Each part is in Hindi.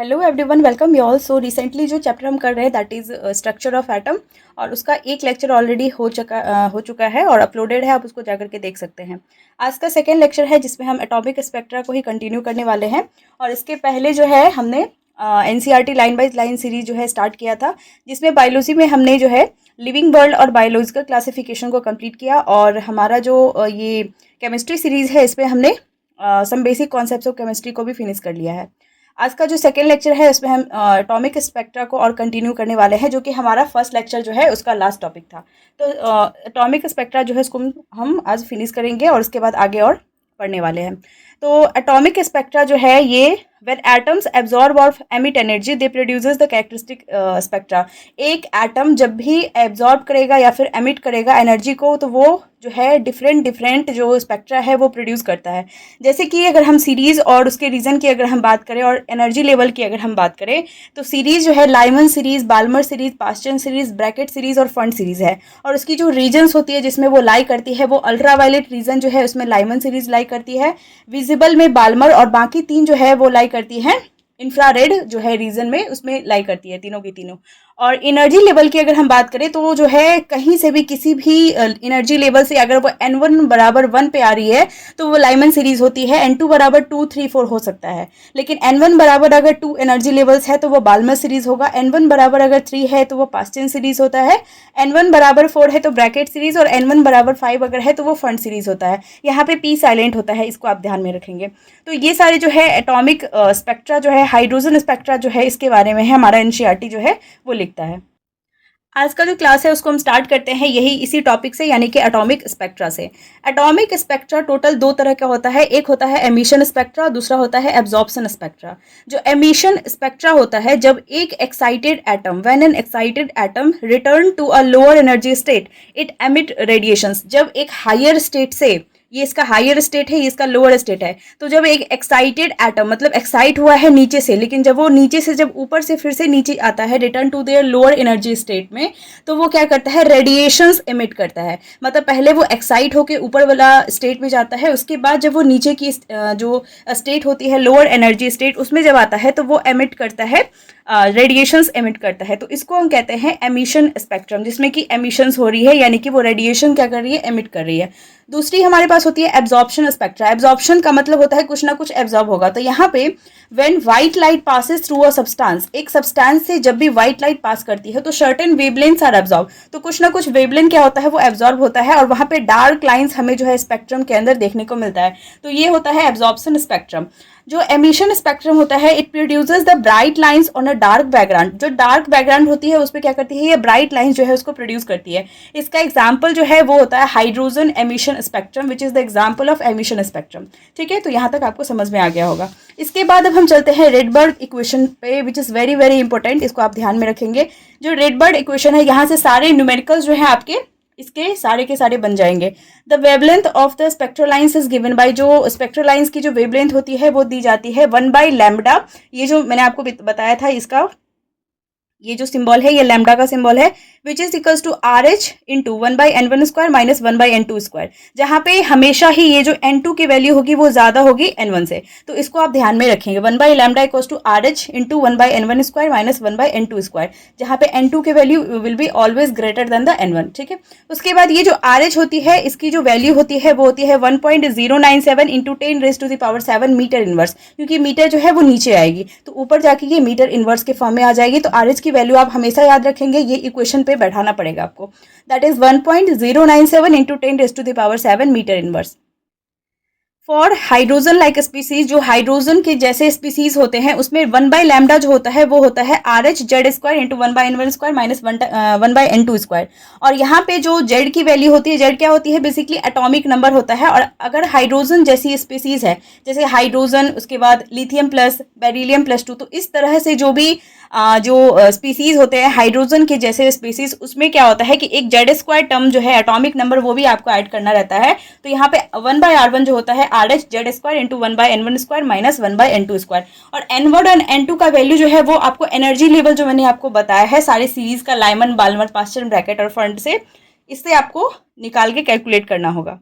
Hello everyone, welcome you all. So recently जो चैप्टर हम कर रहे हैं that is structure of atom, और उसका एक लेक्चर ऑलरेडी हो चुका है और अपलोडेड है, आप उसको जा करके देख सकते हैं। आज का सेकेंड लेक्चर है जिसमें हम एटॉमिक स्पेक्ट्रा को ही कंटिन्यू करने वाले हैं। और इसके पहले जो है हमने NCERT line by line series जो है स्टार्ट किया था, जिसमें बायोलॉजी में हमने जो है लिविंग वर्ल्ड और बायोलॉजिकल क्लासिफिकेशन को कंप्लीट किया। और हमारा जो ये केमिस्ट्री सीरीज़ है इसमें हमने some basic concepts of chemistry को भी फिनिश कर लिया है। आज का जो सेकेंड लेक्चर है उसमें हम एटॉमिक स्पेक्ट्रा को और कंटिन्यू करने वाले हैं, जो कि हमारा फर्स्ट लेक्चर जो है उसका लास्ट टॉपिक था। तो एटॉमिक स्पेक्ट्रा जो है इसको हम आज फिनिश करेंगे और उसके बाद आगे और पढ़ने वाले हैं। तो एटॉमिक स्पेक्ट्रा जो है ये व्हेन एटम्स एब्जॉर्ब और emit energy they produces the characteristic spectra. एक एटम जब भी एब्जॉर्ब करेगा या फिर एमिट करेगा एनर्जी को, तो वो जो है डिफरेंट डिफरेंट जो स्पेक्ट्रा है वो प्रोड्यूस करता है। जैसे कि अगर हम सीरीज़ और उसके रीज़न की अगर हम बात करें और एनर्जी लेवल की अगर हम बात करें, तो सीरीज़ जो है Lyman series, Balmer series, Paschen series, Brackett series और फंड सीरीज़ है। और उसकी जो रीजन्स होती है जिसमें वो लाई करती है, वो अल्ट्रा वायलेट रीजन जो है उसमें लाइमन सीरीज़ लाई करती है, विजिबल में बाल्मर, और बाकी तीन जो है वो लाई करती है इंफ्रारेड जो है रीजन में, उसमें लाई करती है तीनों की तीनों। और एनर्जी लेवल की अगर हम बात करें तो वो जो है कहीं से भी किसी भी एनर्जी लेवल से अगर वो N1 बराबर 1 पे आ रही है तो वो लाइमन सीरीज होती है। N2 बराबर 2, 3, 4 हो सकता है, लेकिन N1 बराबर अगर 2 एनर्जी लेवल्स है तो वो बाल्मर सीरीज होगा। N1 बराबर अगर 3 है तो वो पास्चन सीरीज होता है। N1 बराबर 4 है तो ब्रैकेट सीरीज, और N1 बराबर 5 अगर है तो वो फंड सीरीज होता है। यहाँ पे P साइलेंट होता है, इसको आप ध्यान में रखेंगे। तो ये सारे जो है एटॉमिक स्पेक्ट्रा जो है, हाइड्रोजन स्पेक्ट्रा जो है, इसके बारे में है हमारा एनसीईआरटी जो है वो लिखता है। आज का जो क्लास है उसको हम स्टार्ट करते हैं यही इसी टॉपिक से, यानी कि एटॉमिक स्पेक्ट्रा से। एटॉमिक स्पेक्ट्रा टोटल दो तरह का होता है, एक होता है एमिशन स्पेक्ट्रा, दूसरा होता है एब्जॉर्प्शन स्पेक्ट्रा। जो एमिशन स्पेक्ट्रा होता है, जब एक excited atom, when an excited atom return to a lower energy state it emit radiations. जब एक हायर स्टेट से, ये इसका हायर स्टेट है, ये इसका लोअर स्टेट है, तो जब एक एक्साइटेड एटम मतलब एक्साइट हुआ है नीचे से, लेकिन जब वो नीचे से जब ऊपर से फिर से नीचे आता है return to their lower energy state में, तो वो क्या करता है, रेडिएशंस एमिट करता है। मतलब पहले वो एक्साइट होकर ऊपर वाला स्टेट में जाता है, उसके बाद जब वो नीचे की जो स्टेट होती है लोअर एनर्जी स्टेट, उसमें जब आता है तो वो एमिट करता है, रेडिएशंस एमिट करता है। तो इसको हम कहते हैं एमिशन स्पेक्ट्रम, जिसमें कि एमिशंस हो रही है, यानी कि वो रेडिएशन क्या कर रही है, एमिट कर रही है। दूसरी हमारे पास होती है एब्जॉर्प्शन स्पेक्ट्रा। एब्जॉर्प्शन का मतलब होता है कुछ ना कुछ एब्जॉर्ब होगा। तो यहाँ पे when white light passes through a substance, एक सब्सटेंस से जब भी व्हाइट लाइट पास करती है तो सर्टेन वेवलेंथ्स आर एब्जॉर्ब, तो कुछ ना कुछ वेवलेंथ क्या होता है, वो एब्जॉर्ब होता है, और वहां पे डार्क लाइंस हमें जो है स्पेक्ट्रम के अंदर देखने को मिलता है। तो ये होता है एब्जॉर्प्शन स्पेक्ट्रम। जो एमिशन स्पेक्ट्रम होता है, it produces the bright lines on a dark background. जो डार्क बैकग्राउंड होती है उस पर क्या करती है, ये ब्राइट लाइंस जो है उसको प्रोड्यूस करती है। इसका एग्जाम्पल जो है वो होता है hydrogen emission spectrum, which is the example of emission spectrum. ठीक है, तो यहाँ तक आपको समझ में आ गया होगा। इसके बाद अब हम चलते हैं रेडबर्ग इक्वेशन पे, which is very very important, इसको आप ध्यान में रखेंगे। जो रेडबर्ग इक्वेशन है, यहाँ से सारे न्यूमेरिकल्स जो है आपके इसके सारे के सारे बन जाएंगे। The wavelength of the spectral lines is given by, जो स्पेक्ट्रोलाइंस की जो वेवलेंथ होती है वो दी जाती है 1/लैम्बडा। ये जो मैंने आपको बताया था, इसका ये जो सिंबल है ये लैम्डा का सिंबल है, which is equals to R H into 1/n1 square minus 1/n2 square, जहाँ पे हमेशा ही ये जो n2 की वैल्यू होगी वो ज्यादा होगी n1 से। तो इसको आप ध्यान में रखेंगे, one by lambda equals to R H into 1/n1 square minus 1/n2 square, जहाँ पे n2 की value will be always greater than the n1। ठीक है, उसके बाद ये जो आर एच होती है, इसकी जो वैल्यू होती है वो होती है 1.097 इंटू 10⁻⁷ मीटर इनवर्स, क्योंकि मीटर जो है वो नीचे आएगी तो ऊपर जाके ये मीटर इनवर्स के फॉर्म में आ जाएगी। तो आर एच की वैल्यू आप हमेशा याद रखेंगे, ये इक्वेशन पे बैठाना पड़ेगा आपको। That is 1.097 into 10⁻⁷ meter inverse. For hydrogen like species, जो हाइड्रोजन के जैसे स्पीसीज होते हैं उसमें 1/लैम्डा जो होता है वो होता है R H Z square into 1/n1 square minus 1/n2 square. और यहाँ पे जो जेड की वैल्यू होती है, जेड क्या होती है, बेसिकली एटॉमिक नंबर होता है। और अगर हाइड्रोजन जैसी स्पीसीज है, जैसे हाइड्रोजन, उसके बाद लिथियम प्लस, बेरिलियम +2, तो इस तरह से जो भी जो स्पीसीज होते हैं हाइड्रोजन के जैसे स्पीसीज, उसमें क्या होता है कि एक जेड स्क्वायर टर्म जो है एटॉमिक नंबर वो भी आपको ऐड करना रहता है। तो यहाँ पे 1/r1 जो होता है R H Z square into 1/n1 square minus 1/n2 square. और n1 और n2 का वैल्यू जो है वो आपको एनर्जी लेवल जो मैंने आपको बताया है सारी सीरीज का, लाइमन, बाल्मर, पास्चन, ब्रैकेट और फंड से, इससे आपको निकाल के कैलकुलेट करना होगा।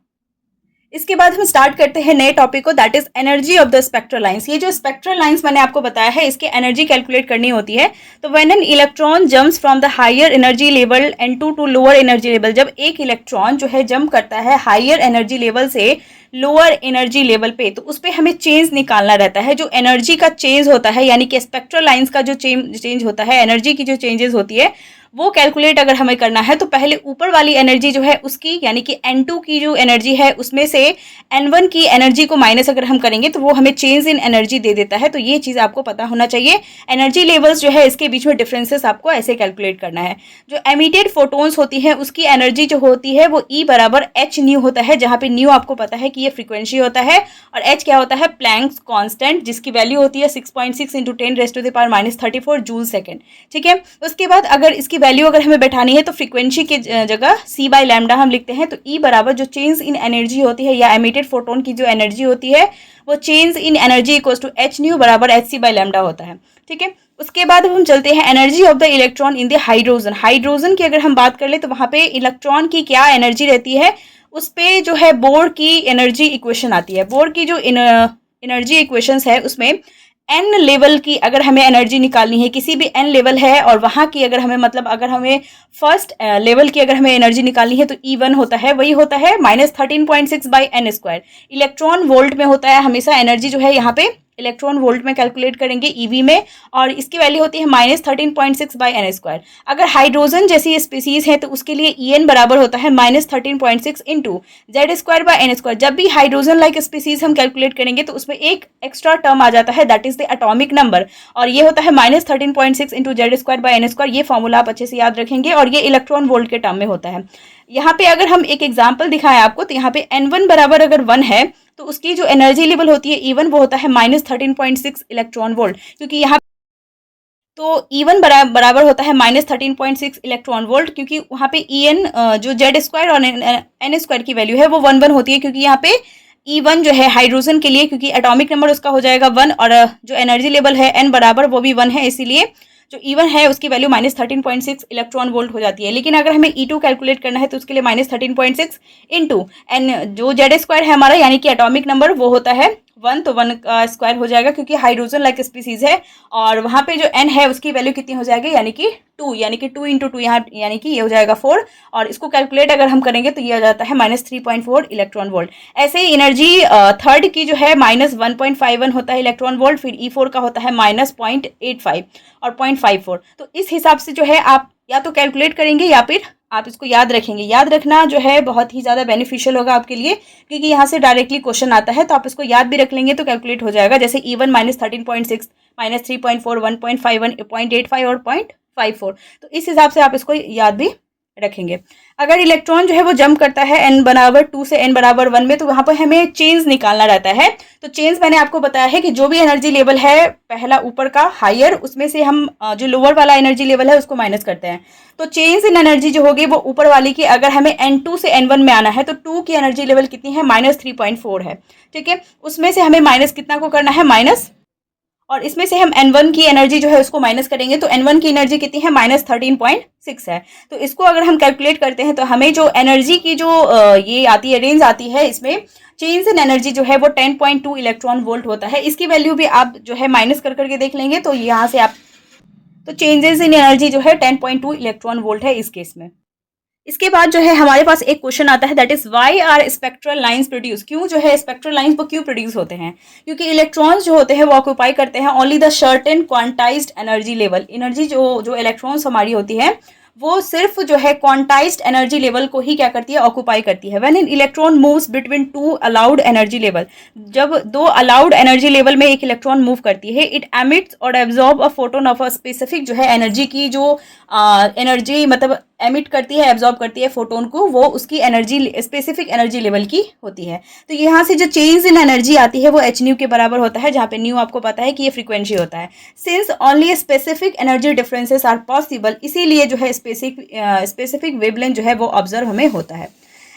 इसके बाद हम स्टार्ट करते हैं नए टॉपिक को, that is energy of the spectral lines. ये जो स्पेक्ट्रल लाइंस मैंने आपको बताया है, इसकी एनर्जी कैलकुलेट करनी होती है। तो when an electron jumps from the higher energy level N2 to lower energy level, जब एक इलेक्ट्रॉन जो है जंप करता है हायर एनर्जी लेवल से लोअर एनर्जी लेवल पे, तो उस पर हमें चेंज निकालना रहता है। जो एनर्जी का चेंज होता है, यानी कि स्पेक्ट्रल लाइंस का जो चेंज होता है, एनर्जी की जो चेंजेस होती है, वो कैलकुलेट अगर हमें करना है तो पहले ऊपर वाली एनर्जी जो है उसकी, यानी कि N2 की जो एनर्जी है उसमें से N1 की एनर्जी को माइनस अगर हम करेंगे तो वो हमें चेंज इन एनर्जी दे देता है। तो ये चीज़ आपको पता होना चाहिए। एनर्जी लेवल्स जो है इसके बीच में डिफरेंसेस आपको ऐसे कैलकुलेट करना है। जो एमिटेड फोटोन्स होती है उसकी एनर्जी जो होती है वो E बराबर एच न्यू होता है, जहाँ पे न्यू आपको पता है कि ये फ्रीक्वेंसी होता है, और एच क्या होता है, प्लैंक्स कांस्टेंट, जिसकी वैल्यू होती है 6.6 इंटू 10⁻⁻34 जूल सेकेंड। ठीक है, उसके बाद अगर इसकी वैल्यू अगर हमें बैठानी है तो फ्रीक्वेंसी की जगह c बाई लैम्डा हम लिखते हैं। तो E बराबर जो चेंज इन एनर्जी होती है या एमिटेड फोटोन की जो एनर्जी होती है वो change in energy equals to h nu बराबर hc बाई लैम्डा होता है। ठीक है, उसके बाद अब हम चलते हैं energy of the electron in the hydrogen. Hydrogen की अगर हम बात कर ले तो वहाँ पे इलेक्ट्रॉन की क्या एनर्जी रहती है, उस पर जो है बोर की एनर्जी इक्वेशन आती है। बोर की जो एनर्जी इक्वेशंस है उसमें एन लेवल की अगर हमें एनर्जी निकालनी है, किसी भी एन लेवल है और वहाँ की अगर हमें मतलब अगर हमें फर्स्ट लेवल की अगर हमें एनर्जी निकालनी है तो E1 होता है, वही होता है -13.6 by n square. Electron volt में होता है हमेशा एनर्जी जो है, यहाँ पे इलेक्ट्रॉन वोल्ट में कैलकुलेट करेंगे EV में, और इसकी वैल्यू होती है -13.6 बाई एन स्क्वायर। अगर हाइड्रोजन जैसी स्पीसीज है तो उसके लिए En बराबर होता है -13.6 into Z square by n square. जब भी हाइड्रोजन लाइक स्पीसीज हम कैलकुलेट करेंगे तो उसमें एक एक्स्ट्रा टर्म आ जाता है, that is the atomic number, और ये होता है -13.6 into Z square by n square. ये फॉर्मूला आप अच्छे से याद रखेंगे, और ये इलेक्ट्रॉन वोल्ट के टर्म में होता है। यहाँ पे अगर हम एक एग्जाम्पल दिखाएं आपको, तो यहाँ पे N1 बराबर अगर 1 है तो उसकी जो एनर्जी लेवल होती है E1 वो होता है -13.6 इलेक्ट्रॉन वोल्ट, क्योंकि यहाँ तो E1 बराबर होता है -13.6 इलेक्ट्रॉन वोल्ट, क्योंकि वहाँ पे En जो जेड स्क्वायर और एन स्क्वायर की वैल्यू है वो 1 होती है, क्योंकि यहाँ पे E1 जो है हाइड्रोजन के लिए, क्योंकि एटॉमिक नंबर उसका हो जाएगा 1, और जो एनर्जी लेवल है N बराबर वो भी 1 है, इसीलिए जो E1 है उसकी वैल्यू -13.6 इलेक्ट्रॉन वोल्ट हो जाती है। लेकिन अगर हमें E2 कैलकुलेट करना है तो उसके लिए -13.6 इंटू एन जो जेड स्क्वायर है हमारा, यानी कि एटॉमिक नंबर वो होता है 1, तो 1 का स्क्वायर हो जाएगा, क्योंकि हाइड्रोजन लाइक स्पीसीज है, और वहाँ पे जो N है उसकी वैल्यू कितनी हो जाएगी, यानी कि 2, यानी कि 2 इंटू 2 यहाँ, यानी कि ये हो जाएगा 4, और इसको कैलकुलेट अगर हम करेंगे तो ये आ जाता है -3.4 इलेक्ट्रॉन वोल्ट। ऐसे ही एनर्जी थर्ड की जो है -1.51 होता है इलेक्ट्रॉन वोल्ट, फिर E4 का होता है -0.85 और 0.54। तो इस हिसाब से जो है आप या तो कैलकुलेट करेंगे या फिर आप इसको याद रखेंगे। याद रखना जो है बहुत ही ज़्यादा बेनिफिशियल होगा आपके लिए, क्योंकि यहाँ से डायरेक्टली क्वेश्चन आता है, तो आप इसको याद भी रख लेंगे तो कैलकुलेट हो जाएगा। जैसे E1 -13.6 -3.4 1.51 0.85 और 0.54, तो इस हिसाब से आप इसको याद भी रखेंगे। अगर इलेक्ट्रॉन जो है वो जंप करता है n बराबर 2 से n बराबर 1 में, तो वहाँ पर हमें चेंज निकालना रहता है। तो चेंज मैंने आपको बताया है कि जो भी एनर्जी लेवल है पहला ऊपर का हायर, उसमें से हम जो लोअर वाला एनर्जी लेवल है उसको माइनस करते हैं। तो चेंज इन एनर्जी जो होगी वो ऊपर वाली की, अगर हमें N2 से N1 में आना है तो 2 की एनर्जी लेवल कितनी है, -3.4 है। ठीक है, उसमें से हमें माइनस कितना को करना है, माइनस, और इसमें से हम N1 की एनर्जी जो है उसको माइनस करेंगे, तो N1 की एनर्जी कितनी है, -13.6 है। तो इसको अगर हम कैलकुलेट करते हैं तो हमें जो एनर्जी की जो ये आती है, रेंज आती है, इसमें चेंज इन एनर्जी जो है वो 10.2 इलेक्ट्रॉन वोल्ट होता है। इसकी वैल्यू भी आप जो है माइनस कर करके देख लेंगे, तो यहाँ से आप, तो चेंजेस इन एनर्जी जो है 10.2 इलेक्ट्रॉन वोल्ट है इस केस में। इसके बाद जो है हमारे पास एक क्वेश्चन आता है, that is why are spectral lines produce. क्यों जो है स्पेक्ट्रल लाइंस वो क्यों प्रोड्यूस होते हैं, क्योंकि इलेक्ट्रॉन्स जो होते हैं वो ऑक्यूपाई करते हैं only the certain quantized energy level. Energy जो इलेक्ट्रॉन्स हमारी होती है वो सिर्फ जो है क्वांटाइज्ड एनर्जी लेवल को ही क्या करती है, ऑक्यूपाई करती है। When an electron moves between two allowed energy level, जब दो अलाउड एनर्जी लेवल में एक इलेक्ट्रॉन मूव करती है, इट एमिट्स और absorb a photon of a specific जो है एनर्जी की जो एनर्जी मतलब एमिट करती है, एब्जॉर्ब करती है फोटोन को, वो उसकी एनर्जी स्पेसिफिक एनर्जी लेवल की होती है। तो यहाँ से जो चेंज इन एनर्जी आती है वो एच न्यू के बराबर होता है, जहाँ पे न्यू आपको पता है कि ये फ्रीक्वेंसी होता है। Since only specific energy differences are possible, इसीलिए जो है स्पेसिफिक वेवलेंथ जो है वो ऑब्जर्व हमें होता है।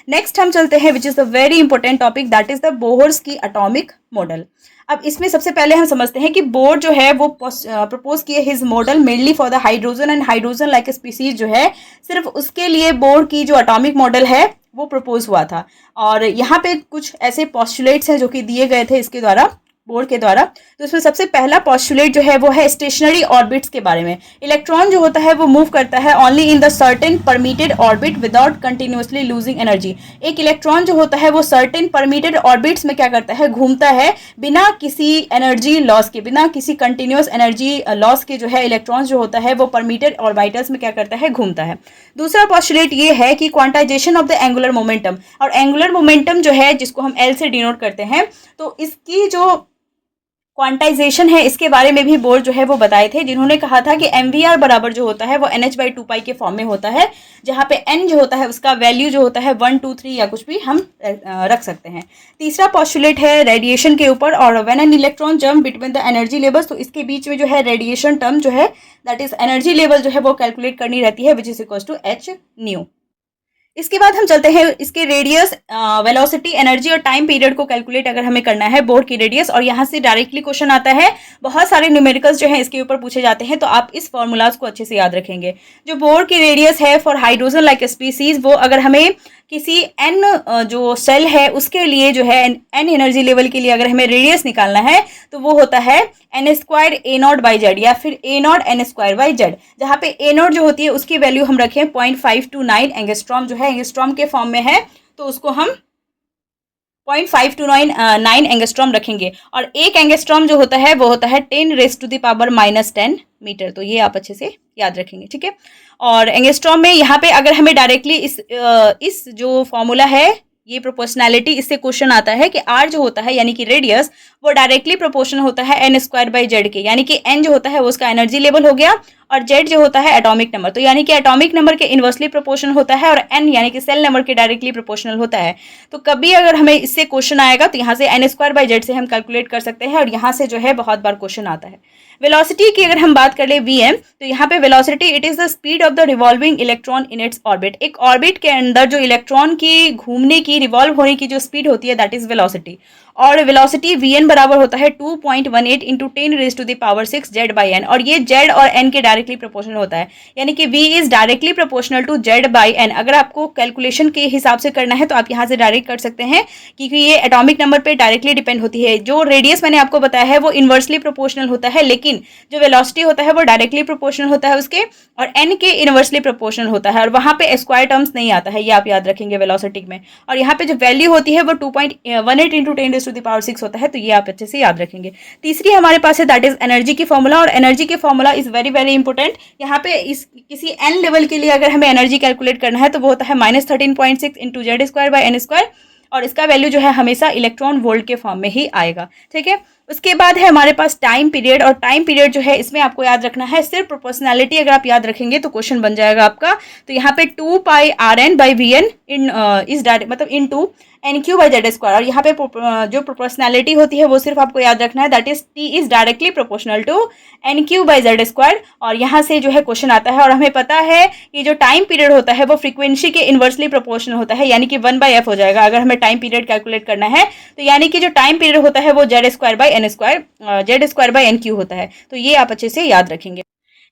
नेक्स्ट हम चलते हैं which is the very important topic, that is the Bohr's की एटॉमिक मॉडल। अब इसमें सबसे पहले हम समझते हैं कि बोर जो है वो प्रपोज किए his model mainly for the hydrogen and hydrogen like species जो है, सिर्फ उसके लिए बोर की जो एटॉमिक मॉडल है वो प्रपोज हुआ था। और यहाँ पे कुछ ऐसे पॉस्टुलेट्स हैं जो कि दिए गए थे इसके द्वारा, बोर्ड के द्वारा। तो इसमें सबसे पहला पॉस्टुलेट जो है वो है स्टेशनरी ऑर्बिट्स के बारे में। इलेक्ट्रॉन जो होता है वो मूव करता है only in the certain permitted orbit without continuously losing energy. एक इलेक्ट्रॉन जो होता है वो सर्टेन परमिटेड ऑर्बिट्स में क्या करता है, घूमता है बिना किसी एनर्जी लॉस के, बिना किसी कंटिन्यूस एनर्जी लॉस के जो है इलेक्ट्रॉन जो होता है वो परमिटेड ऑर्बिटल्स में क्या करता है, घूमता है। दूसरा पॉस्टुलेट ये है कि quantization of the angular momentum, और एंगुलर मोमेंटम जो है जिसको हम एल से डिनोट करते हैं, तो इसकी जो क्वांटाइजेशन है इसके बारे में भी बोर्ड जो है वो बताए थे, जिन्होंने कहा था कि MVR बराबर जो होता है वो NH/2 के फॉर्म में होता है, जहाँ पे n जो होता है उसका वैल्यू जो होता है 1, 2, 3 या कुछ भी हम रख सकते हैं। तीसरा पॉस्टुलेट है रेडिएशन के ऊपर, और when an electron jump between the energy levels, तो इसके बीच में जो है रेडिएशन टर्म जो है दैट इज एनर्जी लेवल जो है वो कैलकुलेट करनी रहती है, which is equal to h/nu। इसके बाद हम चलते हैं इसके रेडियस, वेलोसिटी, एनर्जी और टाइम पीरियड को कैलकुलेट अगर हमें करना है बोर्ड की रेडियस, और यहाँ से डायरेक्टली क्वेश्चन आता है। बहुत सारे न्यूमेरिकल्स जो है इसके ऊपर पूछे जाते हैं, तो आप इस फॉर्मूलाज को अच्छे से याद रखेंगे। जो बोर्ड की रेडियस है फॉर हाइड्रोजन लाइक स्पीसीज, वो अगर हमें किसी n जो सेल है उसके लिए जो है n एनर्जी लेवल के लिए अगर हमें रेडियस निकालना है, तो वो होता है n² A0/z या फिर A0 n²/z, जहाँ पे A0 जो होती है उसकी वैल्यू हम रखें 0.529 एंगस्ट्रॉम, जो है एंगस्ट्रॉम के फॉर्म में है, तो उसको हम 0.529 एंगस्ट्रॉम रखेंगे। और एक एंगस्ट्रॉम जो होता है वो होता है 10⁻⁻10 मीटर, तो ये आप अच्छे से याद रखेंगे, ठीक है। और एंगस्ट्रॉम में यहाँ पे अगर हमें डायरेक्टली इस जो फॉर्मूला है, ये प्रोपोर्शनैलिटी, इससे क्वेश्चन आता है कि r जो होता है यानी कि रेडियस, वो डायरेक्टली प्रोपोर्शनल होता है n² के, यानी कि n जो होता है वो उसका एनर्जी लेवल हो गया, और z जो होता है एटॉमिक नंबर, तो यानी कि एटॉमिक नंबर के इन्वर्सली प्रोपोर्शनल होता है, और n यानी कि सेल नंबर के डायरेक्टली प्रोपोर्शनल होता है। तो कभी अगर हमें इससे क्वेश्चन आएगा तो यहाँ से n² से हम कैलकुलेट कर सकते हैं, और यहाँ से जो है बहुत बार क्वेश्चन आता है। वेलोसिटी की अगर हम बात कर ले Vm, तो यहाँ पे velocity it is the speed of the revolving electron in its orbit. एक ऑर्बिट के अंदर जो इलेक्ट्रॉन की घूमने की, रिवॉल्व होने की जो स्पीड होती है दैट इज वेलोसिटी। और वेलोसिटी Vn बराबर होता है 2.18 इंटू 10⁻⁶ Z/n, और ये Z और n के डायरेक्टली प्रोपोर्शनल होता है, यानी कि V is directly proportional to Z/n। अगर आपको कैलकुलेशन के हिसाब से करना है तो आप यहाँ से डायरेक्ट कर सकते हैं, क्योंकि ये एटॉमिक नंबर पे डायरेक्टली डिपेंड होती है। जो रेडियस मैंने आपको बताया है वो इन्वर्सली प्रोपोर्शनल होता है, लेकिन जो वेलोसिटी होता है वो डायरेक्टली प्रोपोर्शनल होता है उसके, और n के इन्वर्सली प्रोपोर्शनल होता है, और वहाँ पे स्क्वायर टर्म्स नहीं आता है, ये आप याद रखेंगे वेलोसिटी में। और यहाँ पे जो वैल्यू होती है वो 2.18 इंटू 10⁻⁶ होता है, तो ये आप अच्छे से याद रखेंगे। तीसरी हमारे पास है दैट इज एनर्जी की फॉर्मूला, और एनर्जी की formula is very very important. यहाँ पे इस किसी n लेवल के लिए अगर हमें एनर्जी कैलकुलेट करना है तो वो होता है -13.6 इंटू Z²/n², और इसका वैल्यू जो है हमेशा इलेक्ट्रॉन वोल्ट के फॉर्म में ही आएगा, ठीक है। उसके बाद है हमारे पास टाइम पीरियड, और टाइम पीरियड जो है इसमें आपको याद रखना है सिर्फ प्रोपोर्शनैलिटी अगर आप याद रखेंगे तो क्वेश्चन बन जाएगा आपका। तो यहाँ पे 2πRn/Vn इन इस डायरेक्ट मतलब इन टू NQ/Z², और यहाँ पे जो प्रोपोर्शनैलिटी होती है वो सिर्फ आपको याद रखना है that is T is directly proportional to NQ/Z², और यहाँ से जो है क्वेश्चन आता है। और हमें पता है कि जो टाइम पीरियड होता है वो फ्रीक्वेंसी के इन्वर्सली प्रोपोर्शनल होता है, यानी कि 1/f हो जाएगा अगर हमें टाइम पीरियड कैलकुलेट करना है। तो यानी कि जो टाइम पीरियड होता है वो Z²/n² होता है, तो ये आप अच्छे से याद रखेंगे।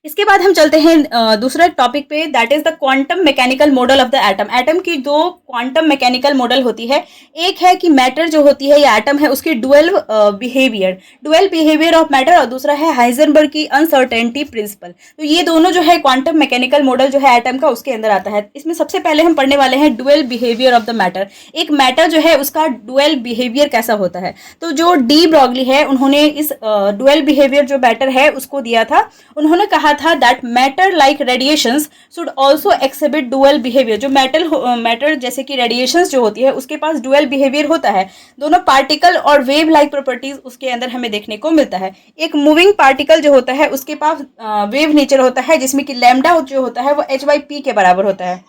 इसके बाद हम चलते हैं दूसरे टॉपिक पे, that is the quantum mechanical model of the atom. Atom की दो क्वांटम मैकेनिकल मॉडल होती है, एक है कि मैटर जो होती है या एटम है उसकी डुअल बिहेवियर ऑफ मैटर, और दूसरा है हाइजेनबर्ग की अनसर्टेनिटी प्रिंसिपल। तो ये दोनों जो है क्वांटम मैकेनिकल मॉडल जो है एटम का उसके अंदर आता है। इसमें सबसे पहले हम पढ़ने वाले हैं dual behaviour of the matter. एक मैटर जो है उसका डुअल बिहेवियर कैसा होता है, तो जो डी ब्रॉगली है उन्होंने इस डुअल बिहेवियर जो मैटर है उसको दिया था। उन्होंने कहा था that matter like radiations should also exhibit dual behaviour. जो मैटर जैसे कि रेडिएशंस जो होती है उसके पास डुअल बिहेवियर होता है, दोनों पार्टिकल और वेव लाइक प्रॉपर्टीज उसके अंदर हमें देखने को मिलता है। एक मूविंग पार्टिकल जो होता है उसके पास वेव नेचर होता है, जिसमें कि लैम्डा जो होता है वो h/p के बराबर होता है,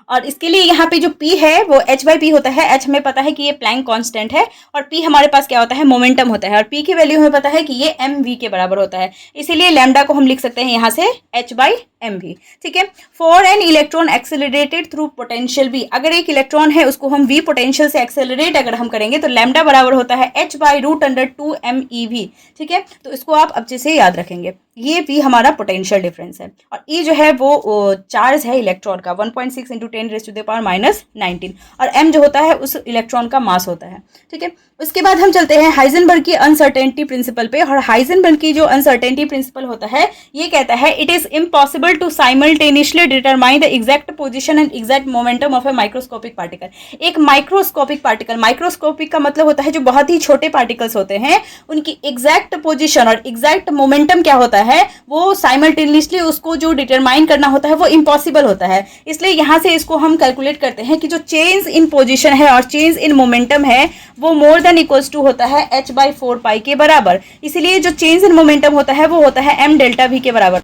और इसके लिए यहाँ पे जो p है वो h/p होता है। h हमें पता है कि ये प्लैंक कांस्टेंट है, और p हमारे पास क्या होता है, मोमेंटम होता है, और p की वैल्यू हमें पता है कि ये mv के बराबर होता है, इसीलिए लैम्डा को हम लिख सकते हैं यहाँ से h/mv, ठीक है। For an electron accelerated through potential v, अगर एक इलेक्ट्रॉन है उसको हम v पोटेंशियल से एक्सेलरेट अगर हम करेंगे तो लैम्डा बराबर होता है h/√2 mev, ठीक है। तो इसको आप अच्छे से याद रखेंगे। ये V हमारा पोटेंशियल डिफरेंस है और E जो है वो चार्ज है इलेक्ट्रॉन का 1.6 इंटू 10⁻⁻19 और M जो होता है उस इलेक्ट्रॉन का मास होता है। ठीक है, उसके बाद हम चलते हैं हाइजेनबर्ग की अनसर्टेनिटी प्रिंसिपल पे। और हाइजेनबर्ग की जो अनसर्टेनिटी प्रिंसिपल होता है ये कहता है it is impossible to simultaneously determine the exact position and exact momentum of a microscopic particle. एक माइक्रोस्कोपिक पार्टिकल, माइक्रोस्कोपिक का मतलब होता है जो बहुत ही छोटे पार्टिकल्स होते हैं उनकी एग्जैक्ट पोजीशन और एग्जैक्ट मोमेंटम क्या होता है वो साइमल्टेनियसली उसको जो डिटरमाइन करना होता है वो इम्पॉसिबल होता है। इसलिए यहाँ से इसको हम कैलकुलेट करते हैं कि जो चेंज इन पोजीशन है और चेंज इन मोमेंटम है वो मोर देन इक्वल्स टू होता है h/4 के बराबर। इसीलिए जो चेंज इन मोमेंटम होता है वो होता है m डेल्टा v के बराबर।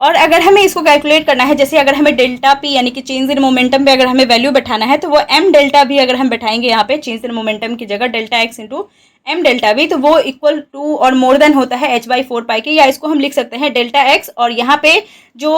और अगर हमें इसको कैलकुलेट करना है, जैसे अगर हमें डेल्टा पी यानी कि चेंज इन मोमेंटम पे अगर हमें वैल्यू बैठाना है तो वो m डेल्टा भी अगर हम बैठाएंगे यहाँ पे चेंज इन मोमेंटम की जगह delta x into m delta we, तो वो इक्वल टू और मोर देन होता है h/4 के, या इसको हम लिख सकते हैं डेल्टा एक्स और यहाँ पे जो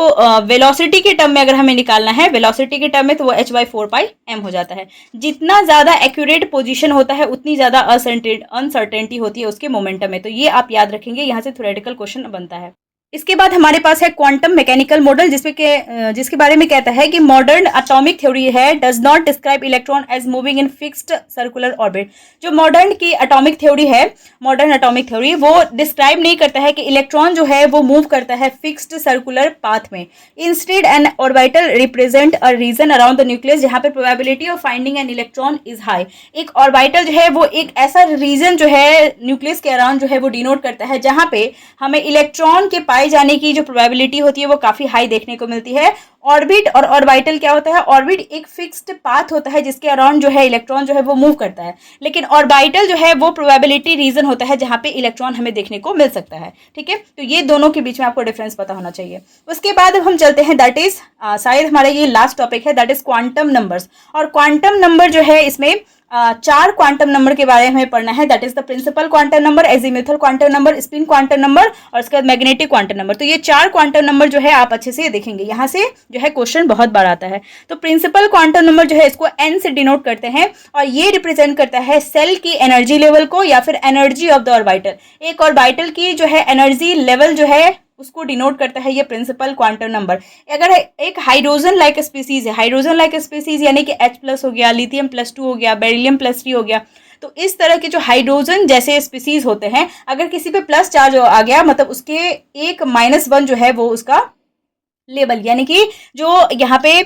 वेलोसिटी के टर्म में अगर हमें निकालना है वेलोसिटी के टर्म में तो वो h/4 m हो जाता है। जितना ज़्यादा एक्यूरेट पोजीशन होता है उतनी ज़्यादा अनसर्टेनिटी होती है उसके मोमेंटम में। तो ये आप याद रखेंगे, यहाँ से थ्योरेटिकल क्वेश्चन बनता है। इसके बाद हमारे पास है क्वांटम मैकेनिकल मॉडल जिसके बारे में कहता है कि मॉडर्न एटॉमिक थ्योरी है does not describe electron as moving in fixed circular orbit. जो मॉडर्न की एटॉमिक थ्योरी है, मॉडर्न एटॉमिक थ्योरी वो डिस्क्राइब नहीं करता है कि इलेक्ट्रॉन जो है वो मूव करता है फिक्स्ड सर्कुलर पाथ में। Instead N orbital represent a region around the nucleus जहाँ पे probability of finding an electron is high. एक ऑर्बिटल जो है वो एक ऐसा रीजन जो है न्यूक्लियस के अराउंड जो है वो डिनोट करता है जहाँ पे हमें इलेक्ट्रॉन के पाए जाने की जो प्रोबेबिलिटी होती है वो काफी हाई देखने को मिलती है। ऑर्बिट और ऑर्बिटल क्या होता है, ऑर्बिट एक फिक्स्ड पाथ होता है जिसके अराउंड जो है इलेक्ट्रॉन जो है वो मूव करता है, लेकिन ऑर्बिटल जो है वो प्रोबेबिलिटी रीजन होता है जहां पे इलेक्ट्रॉन हमें देखने को मिल सकता है। ठीक है, तो ये दोनों के बीच में आपको डिफरेंस पता होना चाहिए। उसके बाद हम चलते हैं, दैट इज शायद हमारा ये लास्ट टॉपिक है, दैट इज क्वांटम नंबर्स। और क्वांटम नंबर जो है इसमें चार क्वांटम नंबर के बारे में हमें पढ़ना है, that is the principal quantum number, azimuthal quantum number, spin quantum number और उसके बाद मैग्नेटिक क्वांटम नंबर। तो ये चार क्वांटम नंबर जो है आप अच्छे से देखेंगे, यहाँ से जो है क्वेश्चन बहुत बार आता है। तो प्रिंसिपल क्वांटम नंबर जो है इसको n से डिनोट करते हैं और ये रिप्रेजेंट करता है सेल की एनर्जी लेवल को या फिर एनर्जी ऑफ द ऑर्बिटल। एक ऑर्बिटल की जो है एनर्जी लेवल जो है उसको डिनोट करता है ये प्रिंसिपल क्वांटम नंबर। अगर एक हाइड्रोजन लाइक स्पीसीज है, हाइड्रोजन लाइक स्पीसीज यानी कि H+ हो गया, लिथियम +2 हो गया, बेरिलियम +3 हो गया, तो इस तरह के जो हाइड्रोजन जैसे स्पीसीज होते हैं अगर किसी पे प्लस चार्ज आ गया मतलब उसके एक -1 जो है वो उसका लेवल, यानी कि जो यहाँ पे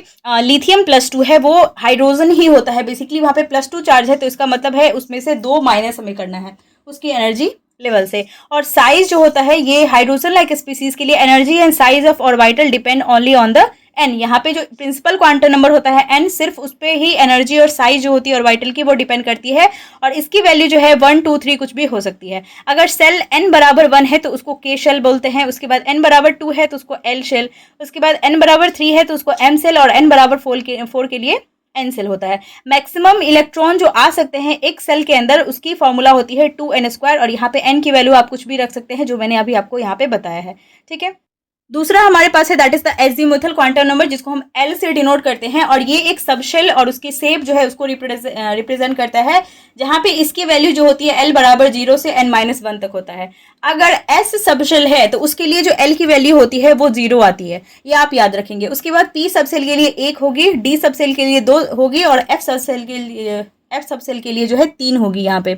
लिथियम +2 है वो हाइड्रोजन ही होता है बेसिकली, वहाँ पे +2 चार्ज है तो इसका मतलब है उसमें से 2 माइनस हमें करना है उसकी एनर्जी लेवल से। और साइज जो होता है ये हाइड्रोजन लाइक स्पीसीज के लिए energy and size of orbital depend only on the n। यहाँ पे जो प्रिंसिपल क्वांटम नंबर होता है n, सिर्फ उस पर ही एनर्जी और साइज जो होती है ऑर्बिटल की वो डिपेंड करती है और इसकी वैल्यू जो है 1 2 3 कुछ भी हो सकती है। अगर सेल n बराबर 1 है तो उसको k शेल बोलते हैं, उसके बाद n बराबर 2 है तो उसको l शेल, उसके बाद n बराबर 3 है तो उसको m शेल और n बराबर 4 के लिए n सेल होता है। मैक्सिमम इलेक्ट्रॉन जो आ सकते हैं एक सेल के अंदर उसकी फॉर्मूला होती है 2n² और यहाँ पे n की वैल्यू आप कुछ भी रख सकते हैं जो मैंने अभी आपको यहाँ पे बताया है। ठीक है, दूसरा हमारे पास है that is the azimuthal quantum number जिसको हम L से डिनोट करते हैं और ये एक सबशेल और उसकी शेप जो है उसको रिप्रेजेंट करता है जहाँ पे इसकी वैल्यू जो होती है L बराबर 0 से n-1 तक होता है। अगर S सबशेल है तो उसके लिए जो L की वैल्यू होती है वो 0 आती है, ये आप याद रखेंगे। उसके बाद P सबसेल के लिए 1 होगी, D सबसेल के लिए 2 होगी और F सबसेल के लिए जो है 3 होगी यहाँ पे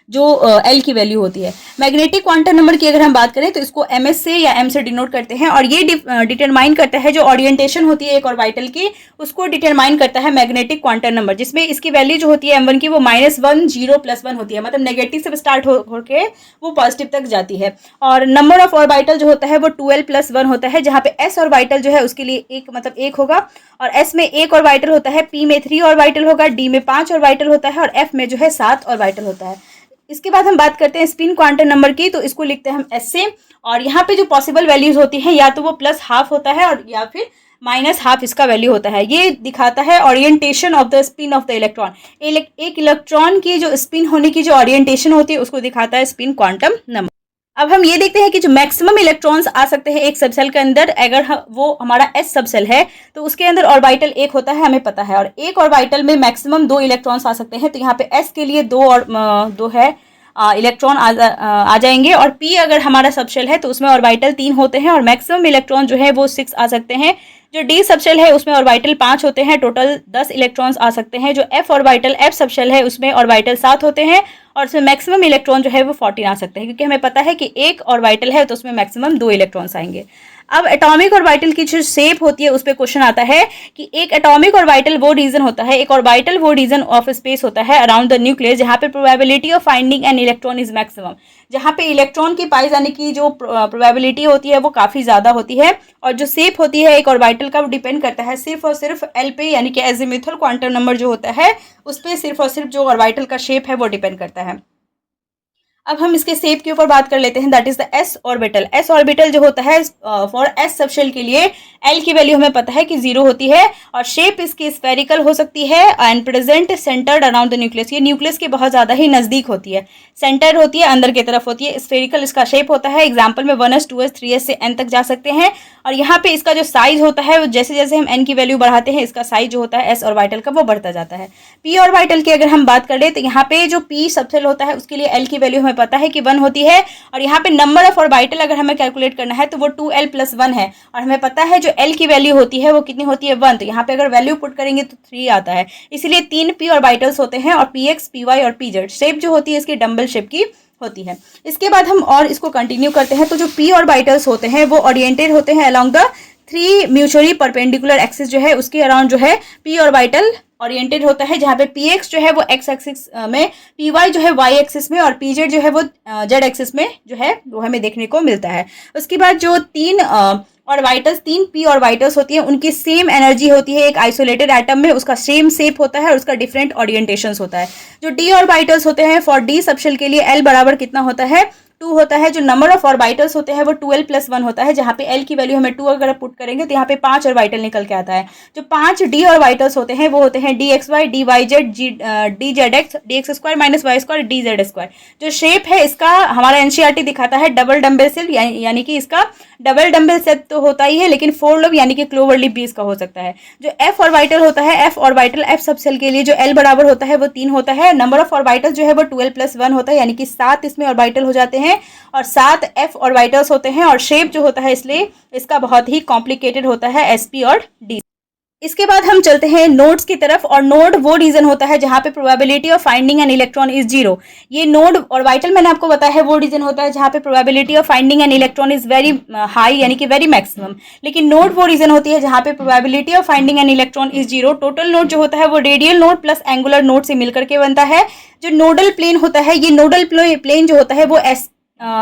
जो L की वैल्यू होती है। मैग्नेटिक क्वांटम नंबर की अगर हम बात करें तो इसको MS से या M से डिनोट करते हैं और ये डिटरमाइन करता है जो ओरिएंटेशन होती है एक ऑर्बिटल की उसको डिटरमाइन करता है मैग्नेटिक क्वांटम नंबर, जिसमें इसकी वैल्यू जो होती है M1 की वो -1 0 +1 होती है, मतलब नेगेटिव से स्टार्ट होके वो पॉजिटिव तक जाती है। और नंबर ऑफ ऑर्बिटल जो होता है वो 12 + 1 होता है जहाँ पे S ऑर्बिटल जो है उसके लिए एक मतलब 1 होगा और S में 1 ऑर्बिटल होता है, P में 3 ऑर्बिटल होगा, D में 5 ऑर्बिटल होता है और F में जो है 7 ऑर्बिटल होता है। इसके बाद हम बात करते हैं स्पिन क्वांटम नंबर की, तो इसको लिखते हैं हम S से और यहाँ पे जो पॉसिबल वैल्यूज होती हैं या तो वो +½ होता है और या फिर -½ इसका वैल्यू होता है। ये दिखाता है orientation of the spin off the electron. एक इलेक्ट्रॉन की जो स्पिन होने की जो ओरिएंटेशन होती है उसको दिखाता है स्पिन क्वांटम नंबर। अब हम ये देखते हैं कि जो मैक्सिमम इलेक्ट्रॉन्स आ सकते हैं एक सबसेल के अंदर, अगर वो हमारा S सबसेल है तो उसके अंदर ऑर्बिटल 1 होता है हमें पता है और एक ऑर्बिटल में मैक्सिमम 2 इलेक्ट्रॉन्स आ सकते हैं। तो यहाँ पे S के लिए 2 और 2 है इलेक्ट्रॉन आ जाएंगे। और पी अगर हमारा सबशेल है तो उसमें ऑर्बिटल 3 होते हैं और मैक्सिमम इलेक्ट्रॉन जो है वो 6 आ सकते हैं। जो डी सबशेल है उसमें ऑर्बिटल 5 होते हैं, टोटल 10 इलेक्ट्रॉन्स आ सकते हैं। जो एफ ऑर्बिटल एफ सबशेल है उसमें ऑर्बिटल 7 होते हैं और उसमें मैक्सिमम इलेक्ट्रॉन जो है वो 14 आ सकते हैं, क्योंकि हमें पता है कि एक ऑर्बिटल है तो उसमें मैक्सिमम 2 इलेक्ट्रॉन्स आएंगे। अब एटॉमिक ऑर्बिटल की जो शेप होती है उस पर क्वेश्चन आता है कि एक एटॉमिक ऑर्बिटल वो रीजन होता है, एक ऑर्बिटल वो रीजन ऑफ स्पेस होता है अराउंड द न्यूक्लियस जहां पे probability of finding an electron is maximum, जहां पे इलेक्ट्रॉन की पाई जाने की जो प्रोबेबिलिटी होती है वो काफी ज्यादा होती है। और जो शेप होती है एक ऑर्बिटल का वो डिपेंड करता है सिर्फ और सिर्फ एल पे, यानी कि एजिमुथल क्वांटम नंबर जो होता है उस पर सिर्फ और सिर्फ जो ऑर्बिटल का शेप है वो डिपेंड करता है। अब हम इसके शेप के ऊपर बात कर लेते हैं, that is the S orbital. S orbital जो होता है फॉर एस सबशेल के लिए एल की वैल्यू हमें पता है कि 0 होती है और शेप इसकी स्फेरिकल हो सकती है and present centred around the nucleus. ये न्यूक्लियस के बहुत ज्यादा ही नजदीक होती है, सेंटर होती है, अंदर की तरफ होती है। स्फेरिकल इसका शेप होता है, एग्जाम्पल में 1s 2s 3s से n तक जा सकते हैं। और यहाँ पे इसका जो साइज होता है जैसे जैसे हम n की वैल्यू बढ़ाते हैं इसका साइज जो होता है एस ऑर्बिटल का वो बढ़ता जाता है। पी ऑर्बिटल की अगर हम बात करें तो यहाँ पे जो पी सबशेल होता है उसके लिए एल की वैल्यू हमें पता है कि 1 होती है और यहाँ पे नंबर ऑफ ऑर्बिटल अगर हमें कैलकुलेट करना है तो वो 2l + 1 है और हमें पता है जो l की वैल्यू होती है वो कितनी होती है 1, तो यहाँ पे अगर वैल्यू पुट करेंगे तो 3 आता है। इसीलिए 3 p ऑर्बिटल्स होते हैं और px py और pz शेप जो होती है इसकी डम्बल शेप की होती है। इसके बाद हम और इसको कंटिन्यू करते हैं। तो जो p ऑर्बिटल्स होते हैं वो ओरिएंटेड होते हैं along the 3 mutually perpendicular axis जो है उसके अराउंड जो है p ऑर्बिटल ओरिएंटेड होता है, जहाँ पे px जो है वो x एक्सिस में, py जो है y एक्सिस में और pz जो है वो z एक्सिस में जो है वो हमें देखने को मिलता है। उसके बाद जो 3 ऑर्बिटल्स 3 p ऑर्बिटल्स होती है उनकी सेम एनर्जी होती है एक आइसोलेटेड एटम में, उसका सेम शेप होता है और उसका डिफरेंट ओरिएंटेशंस होता है। जो d ऑर्बिटल्स होते हैं फॉर d सबशेल के लिए l बराबर कितना होता है 2 होता है। जो नंबर ऑफ ऑर्बिटल्स होते हैं वो 2l + 1 होता है, जहाँ पे l की वैल्यू हमें 2 अगर पुट करेंगे तो यहाँ पे 5 ऑर्बिटल निकल के आता है। जो 5 d ऑर्बिटल्स होते हैं वो होते हैं dxy dyz dzx dx² - y² dz²। जो शेप है इसका हमारा एनसीईआरटी दिखाता है डबल डम्बल सेल, यानी कि इसका डबल डम्बल सेट तो होता ही है लेकिन 4 लोब यानी कि क्लोवर बीस का हो सकता है। जो f ऑर्बिटल होता है f ऑर्बिटल f सबसेल के लिए जो l बराबर होता है वो 3 होता है। नंबर ऑफ ऑर्बिटल जो है वो 12 + 1 होता है, यानी कि 7 इसमें ऑर्बिटल हो जाते हैं और 7 f ऑर्बिटल्स होते हैं और शेप जो होता है इसलिए इसका बहुत ही कॉम्प्लिकेटेड होता है sp और d। इसके बाद हम चलते हैं नोड्स की तरफ और नोड वो रीजन होता है जहां पे probability of finding an electron is 0। ये नोड ऑर्बिटल मैंने आपको बताया है वो रीजन होता है जहां पे probability of finding an electron is very high, यानी कि वेरी मैक्सिमम। लेकिन नोड वो रीजन होती है जहां पे probability of finding an electron is 0। Total node जो होता है वो radial node plus angular node से मिलकर के बनता है। जो नोडल प्लेन होता है ये नोडल प्लेन जो होता है वो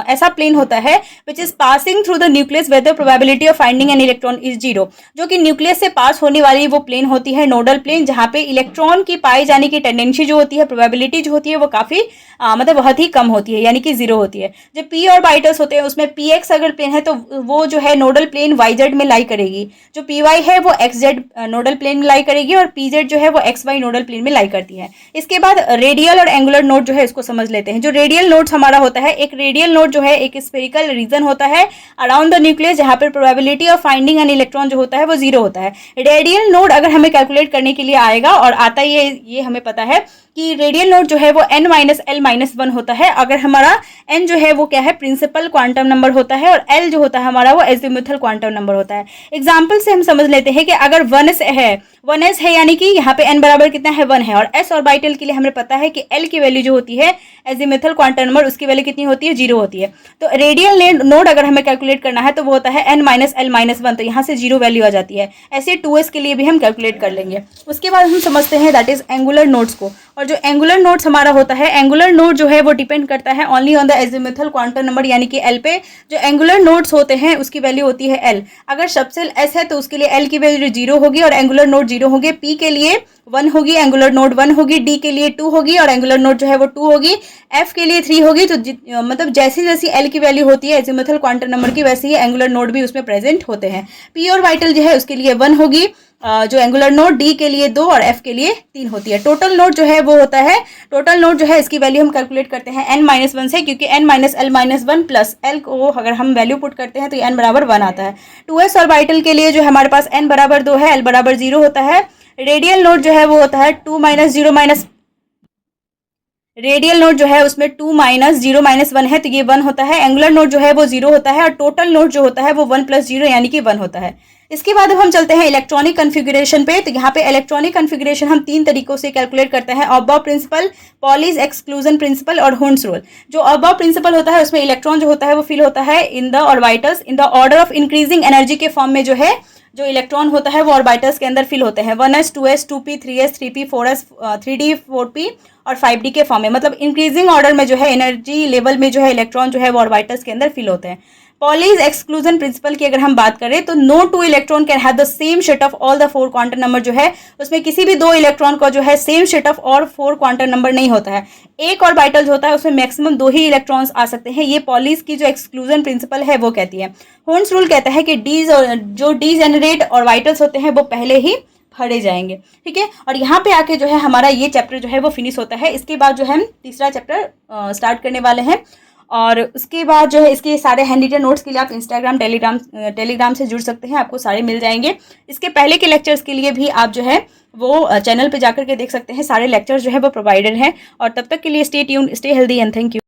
ऐसा प्लेन होता है which is passing through the nucleus where the probability of finding an electron is 0। जो कि न्यूक्लियस से पास होने वाली वो प्लेन होती है नोडल प्लेन, जहां पे इलेक्ट्रॉन की पाए जाने की टेंडेंसी जो होती है, प्रोबेबिलिटी जो होती है वो काफी मतलब बहुत ही कम होती है, यानी कि 0 होती है। जो p ऑर्बिटल्स होते हैं उसमें px अगर प्लेन है तो वो जो है नोडल प्लेन yz में लाई करेगी, जो py है वो xz नोडल प्लेन में लाई करेगी और pz जो है वो xy नोडल प्लेन में लाई करती है। इसके बाद रेडियल और एंगुलर नोड जो है इसको समझ लेते हैं। जो रेडियल नोड हमारा होता है, एक रेडियल नोड जो है एक स्फेरिकल रीजन होता है अराउंड द न्यूक्लियस जहां पर probability of finding an electron जो होता है वो 0 होता है। रेडियल नोड अगर हमें कैलकुलेट करने के लिए आएगा और आता ही है, ये हमें पता है कि रेडियल नोड जो है वो n - l - 1 होता है। अगर हमारा n जो है वो क्या है प्रिंसिपल क्वांटम नंबर होता है और l जो होता है हमारा वो एजिमुथल क्वांटम नंबर होता है। एग्जाम्पल से हम समझ लेते हैं कि अगर 1s है यानी कि यहाँ पे n बराबर कितना है 1 है और s ऑर्बिटल के लिए हमें पता है कि l की वैल्यू जो होती है एजिमुथल क्वांटम नंबर उसकी वैल्यू कितनी होती है 0 होती है। तो रेडियल नोड अगर हमें कैलकुलेट करना है तो वो होता है n - l - 1, तो यहाँ से 0 वैल्यू आ जाती है। ऐसे 2s के लिए भी हम कैलकुलेट कर लेंगे। उसके बाद हम समझते हैं दैट इज एंगुलर नोड्स को। और जो एंगुलर नोड्स हमारा होता है, एंगुलर नोड जो है वो डिपेंड करता है only on the azimuthal quantum number यानी कि l पे। जो एंगुलर नोड्स होते हैं उसकी वैल्यू होती है l। अगर सबसेल s है तो उसके लिए l की वैल्यू 0 होगी और एंगुलर नोड 0 होगी। p के लिए 1 होगी, एंगुलर नोड 1 होगी, d के लिए 2 होगी और एंगुलर नोड जो है वो 2 होगी, f के लिए 3 होगी। तो मतलब जैसी जैसी l की वैल्यू होती है एजिमुथल क्वांटम नंबर की, वैसे ही एंगुलर नोड भी उसमें प्रेजेंट होते हैं। p ऑर्बिटल जो है उसके लिए 1 होगी, जो एंगुलर नोड d के लिए 2 और f के लिए 3 होती है। टोटल नोड जो है वो होता है, टोटल नोड जो है इसकी वैल्यू हम कैलकुलेट करते हैं n - 1 से, क्योंकि n - l - 1 प्लस l को अगर हम वैल्यू पुट करते हैं तो n बराबर 1 आता है। 2s ऑर्बिटल के लिए जो हमारे पास n बराबर 2 है, l बराबर 0 होता है। रेडियल नोड जो है वो होता है 2 - 0 - रेडियल नोड जो है उसमें 2 माइनस 0 माइनस 1 है तो ये 1 होता है। एंगुलर नोड जो है वो 0 होता है और टोटल नोड जो होता है वो 1 प्लस 0 यानी कि 1 होता है। इसके बाद अब हम चलते हैं इलेक्ट्रॉनिक कन्फिगरेशन पे। तो यहाँ पे इलेक्ट्रॉनिक कन्फिगरेशन हम 3 तरीकों से कैलकुलेट करते हैं, aufbau principle, Pauli's exclusion principle और हुंड्स रूल। जो अबव प्रिंसिपल होता है उसमें इलेक्ट्रॉन जो होता है वो फिल होता है in the orbitals in the order of increasing energy के फॉर्म में जो है जो इलेक्ट्रॉन होता है वो ऑर्बिटल्स के अंदर फिल होते हैं 1s 2s 2p 3s 3p 4s 3d 4p और 5d के फॉर्म में। मतलब इंक्रीजिंग ऑर्डर में जो है एनर्जी लेवल में जो है इलेक्ट्रॉन जो है वो ऑर्बिटल्स के अंदर फिल होते हैं। पॉलीज एक्सक्लूजन प्रिंसिपल की अगर हम बात करें तो no two electron can have the same set of all the 4 quantum number. जो है उसमें किसी भी 2 इलेक्ट्रॉन का जो है सेम सेट ऑफ और 4 क्वांटम नंबर नहीं होता है। एक ऑर्बिटल जो होता है उसमें मैक्सिमम 2 ही इलेक्ट्रॉन्स आ सकते हैं। ये पॉलीज की जो एक्सक्लूजन प्रिंसिपल है वो कहती है। हुंड्स रूल कहता है कि जो डीजेनरेट ऑर्बिटल्स होते हैं वो पहले ही भरे जाएंगे। ठीक है, और यहाँ पे आके जो है हमारा ये चैप्टर जो है वो फिनिश होता है। इसके बाद जो है हम तीसरा चैप्टर स्टार्ट करने वाले हैं और उसके बाद जो है इसके सारे हैंड रिटन नोट्स के लिए आप इंस्टाग्राम टेलीग्राम से जुड़ सकते हैं, आपको सारे मिल जाएंगे। इसके पहले के लेक्चर्स के लिए भी आप जो है वो चैनल पे जाकर के देख सकते हैं, सारे लेक्चर्स जो है वो प्रोवाइडेड हैं। और तब तक के लिए stay tuned, stay healthy and thank you.